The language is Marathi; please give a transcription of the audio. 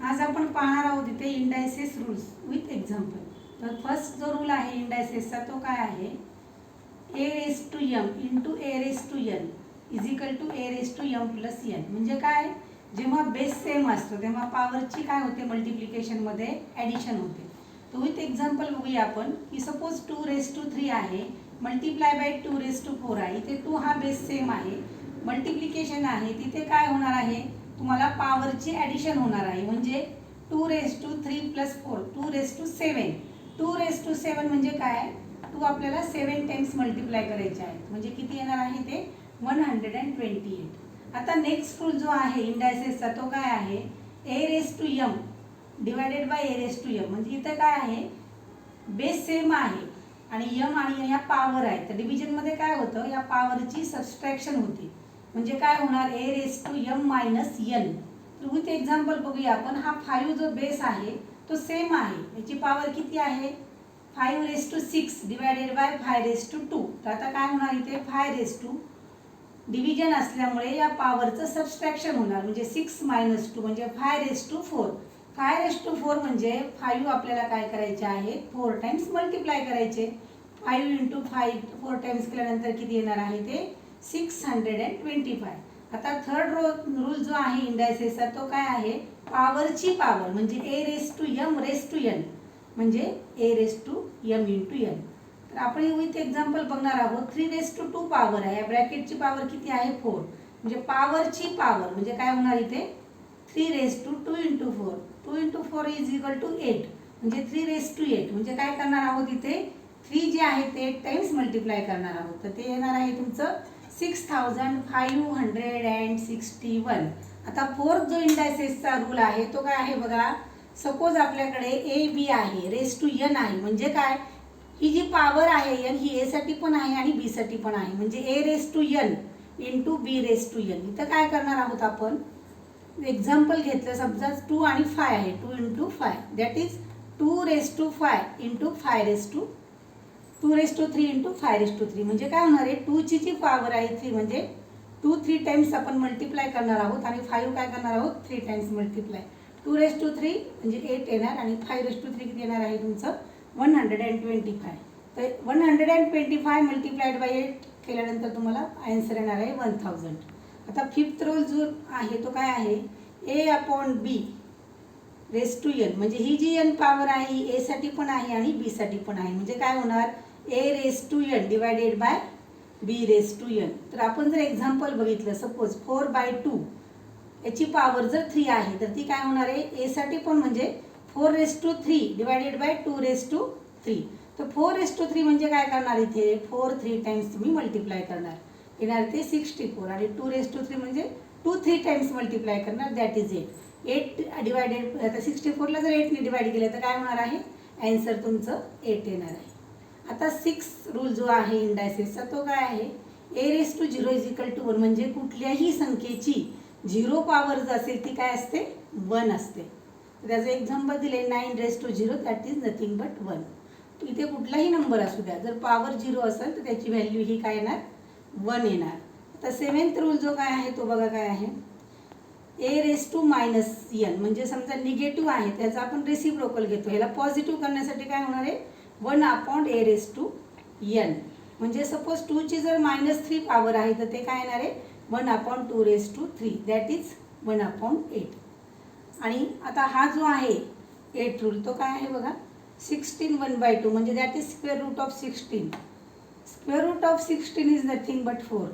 आज आपण पाहणार आहोत इथे इंडायसेस रूल्स विथ एक्झाम्पल. तर फर्स्ट जो रूल आहे इंडायसेसचा तो काय आहे, a raise to m into a raise to n is equal to a raise to m plus n. म्हणजे काय, जेव्हा बेस सेम असतो तेव्हा पॉवरची काय होते, मल्टिप्लिकेशनमध्ये ॲडिशन होते. तर विथ एक्झाम्पल बघूया आपण की सपोज 2 रेस टू 3 आहे मल्टिप्लाय बाय 2 रेस टू 4 आहे. इथे 2 हा बेस सेम आहे, मल्टिप्लिकेशन आहे, तिथे काय होणार आहे, तुम्हाला पॉवरची ॲडिशन होणार आहे. म्हणजे 2 raise to 3 plus 4 2 raise to 7. 2 raise to 7 म्हणजे काय, 2 आपल्याला 7 टाइम्स मल्टिप्लाय करायचे आहे. म्हणजे किती येणार आहे ते 128. आता नेक्स्ट रूल जो आहे इंडायसेसचा तो काय आहे, a raise to m divided by a raise to m. म्हणजे इथं काय आहे, बेस सेम आहे आणि एम आणि ह्या पॉवर आहे. तर डिव्हिजनमध्ये काय होतं, या पॉवरची सबस्ट्रॅक्शन होती. म्हणजे काय होणार, a raise to m minus n. तर विथ एक्झाम्पल बघूया आपण. हा 5 जो बेस आहे तो सेम आहे, याची पॉवर किती आहे 5 raise to 6 divided by 5 raise to 2. तर आता काय होणार इथे 5 रेस टू डिव्हिजन असल्यामुळे या पॉवरचं सबस्ट्रॅक्शन होणार. म्हणजे 6 मायनस 2 म्हणजे 5 रेस टू 4. 5 रेस टू 4 म्हणजे 5 आपल्याला काय करायचे आहे 4 टाइम्स मल्टिप्लाय करायचे. 5 इंटू 5 4 टाइम्स केल्यानंतर किती येणार आहे ते 625. आता थर्ड रूल जो आहे इंडायसेसचा तो काय आहे, पॉवरची पॉवर म्हणजे a raise to m raise to N म्हणजे a raise to m into n. तर आपण विथ एक्झाम्पल बघणार आहोत. 3 रेस टू 2 पॉवर आहे, या ब्रॅकेटची पॉवर किती आहे 4. म्हणजे पॉवरची पॉवर म्हणजे काय होणार इथे 3 raise to 2 into 4 2 into 4 is equal to 8. म्हणजे 3 रेस टू 8 म्हणजे काय करणार आहोत इथे 3 जे आहे ते 8 टाइम्स मल्टिप्लाय करणार आहोत. तर ते येणार आहे तुमचं 6561. आता फोर्थ जो इंडायसेसचा रूल आहे तो काय आहे बघा. सपोज आपल्याकडे ए बी आहे रेस टू एन आहे. म्हणजे काय, ही जी पॉवर आहे एन ही ए साठी पण आहे आणि बी साठी पण आहे. म्हणजे a raise to n into b raise to n. इथं काय करणार आहोत आपण, एक्झाम्पल घेतलं समजा 2 आणि 5 आहे 2 into 5 that is 2 raise to 5 into 5 raise to 2 raise to 3 into 5 raise to 3. म्हणजे काय होणार आहे 2 ची जी पॉवर आहे 3 म्हणजे 2 3 टाइम्स आपण मल्टिप्लाय करणार आहोत आणि 5 काय करणार आहोत 3 टाइम्स मल्टिप्लाय. 2 रेस टू 3 म्हणजे 8 येणार आणि 5 रेस टू 3 किती येणार आहे तुमचं 125. तर 125 मल्टिप्लाइड बाय 8 केल्यानंतर तुम्हाला आन्सर येणार आहे 1000. आता फिफ्थ रूल जो आहे तो काय आहे, a upon b raise to N. म्हणजे ही जी एन पॉवर आहे ही ए साठी पण आहे आणि बी साठी पण आहे. म्हणजे काय होणार a raise to n divided by b raise to n. तर आपण जर एक्झाम्पल बघितलं सपोज 4/2 याची पॉवर जर 3 आहे तर ती काय होणार आहे ए साठी पण म्हणजे 4 raise to 3 divided by 2 raise to 3. तर 4 रेस टू 3 म्हणजे काय करणार इथे 4 3 टाइम्स तुम्ही मल्टिप्लाय करणार, येणार ते 64. आणि 2 रेस टू 3 म्हणजे 2 3 टाइम्स मल्टिप्लाय करणार दॅट इज 8. 8 डिवायडेड आता 64ला जर 8 ने डिवाइड केलं तर काय होणार आहे आन्सर तुमचं 8 येणार आहे. आता 6 रूल जो आहे इंडायसेसचा तो काय आहे, a raise to 0 is equal to 1. म्हणजे कुठल्याही संख्येची 0 पॉवर जर असेल ती काय असते 1 असते. त्याचं एक्झाम्पल दिले 9 raise to 0 that is nothing but 1. इथे कुठलाही नंबर असू द्या जर पॉवर 0 असेल तर त्याची व्हॅल्यू ही काय येणार 1 येणार. आता 7th रूल जो काय आहे तो बघा काय आहे, a raise to minus N. म्हणजे समजा निगेटिव्ह आहे त्याचा आपण रेसिप्रोकल घेतो, ह्याला पॉझिटिव्ह करण्यासाठी काय होणार आहे 1 upon A raise to N. म्हणजे सपोज 2 ची जर -3 पॉवर आहे तर ते काय येणार आहे 1 upon 2 raise to 3 that is 1 upon 8. आणि आता हा जो आहे 8 रूल तो काय आहे बघा 16 1/2 म्हणजे that is square root of 16. Square root of 16 is nothing but 4.